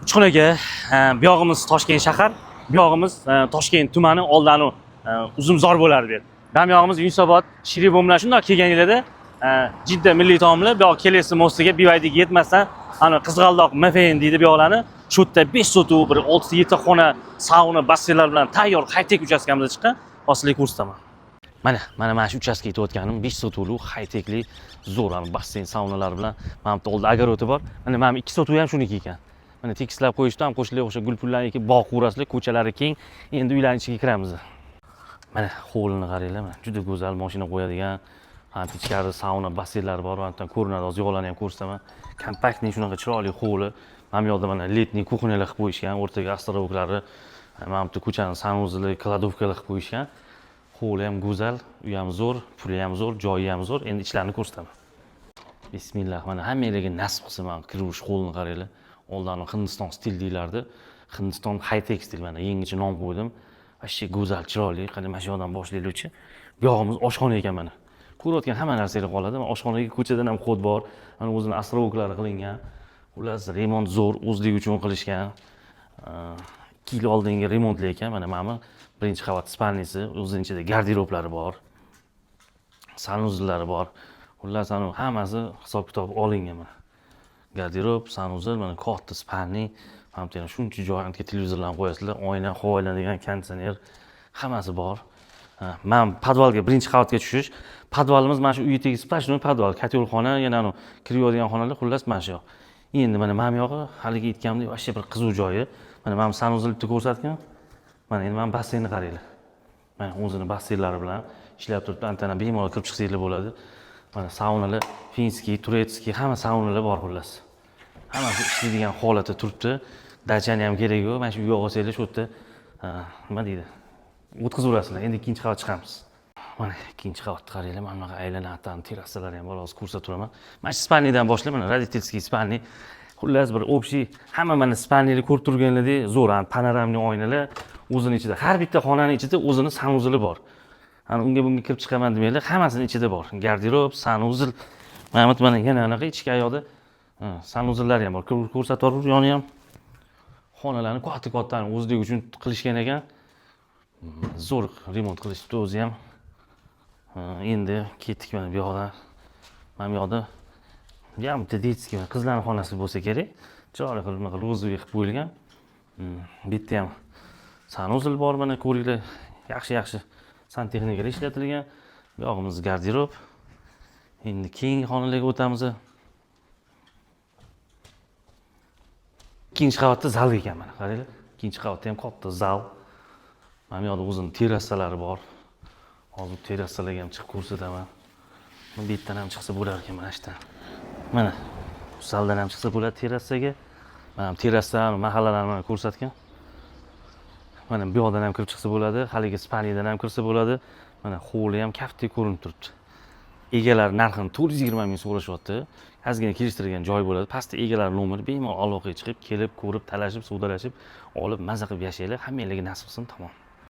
Uchxonaga bu yog'imiz Toshkent shahar, bu yog'imiz Toshkent tumani oldani Uzumzor bo'lardi bu yer. Bu yog'imiz Yunusobod, Shiribon bilan shundoq kelganinglarda Jidda milliy taomlar bu yoq kelesi mostiga BYDga yetmasdan ana Qizg'aldoq MFN deydi bu yoqlarni. Shu yerda 5 sotuv, bir 6-7 ta xona, sauna, basseynlar bilan tayyor high-tech uchastkamizda chiqqan. Hozirlik ko'rsataman. Mana shu uchastkaga yetayotganim 5 sotuvli high-techli zo'r basseyn, saunalar bilan mana bu yerda огороди bor. Mana 2 sotuv ham shuniki ekan. Mana tekislab qo'yishdan qo'shilib o'sha gulpullarni ekib bog' qurasizlar, ko'chalari keng. Endi uylarning ichiga kiramiz. Mana hovlini qaranglar, mana juda go'zal mashina qo'yadigan, ichkarida sauna, basseynlar bor. Mana ko'rinadi, hozir yo'qlarni ham ko'rsaman. Kompaktni shunaqa chiroyli hovli. Mana bu yoqda mana letniy kuxonyalar qilib qo'yishgan, o'rtaga astrovoklari. Mana bu ko'chani sanuzli, kladovkalar qilib qo'yishgan. Hovli ham go'zal, uy ham zo'r, puli ham zo'r, joyi ham zo'r. Endi ichlarini ko'rsataman. Bismillah, mana hammanglarga nasib qilsa mana kirish hovlini qaranglar. Oldani Hindiston stil deylardi. Hindiston high-tech stil, mana yangicha nom qo'ydim. Vashshi go'zal, chiroyli. Qani mana shu yoqdan boshlaylikchi. Bu yog'imiz oshxona ekan mana. Ko'rayotgan hamma narsalar qoladi. Mana oshxonaga ko'chadan ham xod bor. Mana o'zining astrovoklari qilingan. Ular remont zo'r, o'zlik uchun qilishgan. 2 yil oldingi remontli ekan. Mana birinchi qavat spalnisi, o'zining ichida garderoblari bor. Sanuzllari bor. Ular hammasi hisob-kitob olingan mana. Garderob, sanuzl, mana katta spalni, mana bu yerda shuncha joy, televizorlarni qo'yasizlar, oyna, havolanadigan konditsioner, hammasi bor. Men podvalga birinchi qavatga tushish. Podvalimiz mana shu uyga tegib splashnoy podval, kotelxona, yana kirib-yotgan xonalar, xullas mana shu. Endi mana bu yog'i haligi aytganimdek vashshe bir qiziq joyi. Mana sanuzlni ko'rsatgan. Mana endi basseynni qaranglar. Mana o'zining basseynlari bilan ishlab turibdi. Antana bemalol kirib chiqsanglar bo'ladi. Mana saunalar finskiy, turetskiy, hamma saunalar bor xullas. Hammasi ishlaydigan holatda turibdi. Dachani ham kerak yo'q. Mana shu uyga olsanglar shu yerda nima deydi? O'tkazib endi ikkinchi qavat chiqamiz. Mana ikkinchi qavatni qaranglar. Mana bunaqa aylanadigan terrasalari ham bor, hozir ko'rsatib turaman. Mana shu spalnidan boshlab, mana родительский spalni. Xullas bir общий, hamma mana spalnini ko'rib turganlardek zo'r, panoramli oynalar, o'zining ichida har bitta xonaning ichida o'zining sanuzli bor. Unga bunga kirib chiqaman demanglar, hammasini ichida bor. Garderob, sanuzl, mana yana anaqa ichki ayoqda sanuzllari ham bor. Ko'rsatib yuborib, yoni ham xonalarni katta-kattani o'zligi uchun qilishgan ekan. Zo'r remont qilishdi o'zi ham. Endi ketdik mana bu yoqdan. Mana bu yoqda bitta detskiy qizlarning xonasi bo'lsa kerak. Chiroyli qilib nima qilib o'ziga qilib qo'yilgan. Bu yerda ham sanuzl bor, mana ko'ringlar. Yaxshi santexnikalar ishlatilgan. Bu yog'imiz garderob. Endi keyingi xonalarga o'tamiz. Ikkinchi qavatda zal ekan mana, qaranglar. Ikkinchi qavatda ham katta zal. Mana bu yoqda o'zining terrasalari bor. Hozir terrasalarga ham chiqib ko'rsataman. Bu yerdan ham chiqsa bo'lar ekan mana shundan. Mana zaldan ham chiqsa bo'ladi terrasaga. Mana terrasani, mahallalarni ko'rsatgan. Mana bu yoqdan ham kirib chiqsa bo'ladi, haligi spalnidan ham kirsa bo'ladi. Mana hovli ham kaftdek ko'rinib turibdi. Egalar narxini 420 ming so'rashyapti. Ozgina kelishtirgan joy bo'ladi. Pastda egalar nomeri bemalol aloqaga chiqib, kelib, ko'rib, talashib, savdolashib, olib, maza qilib yashaylar. Hammanglarga nasib qilsin, tamom.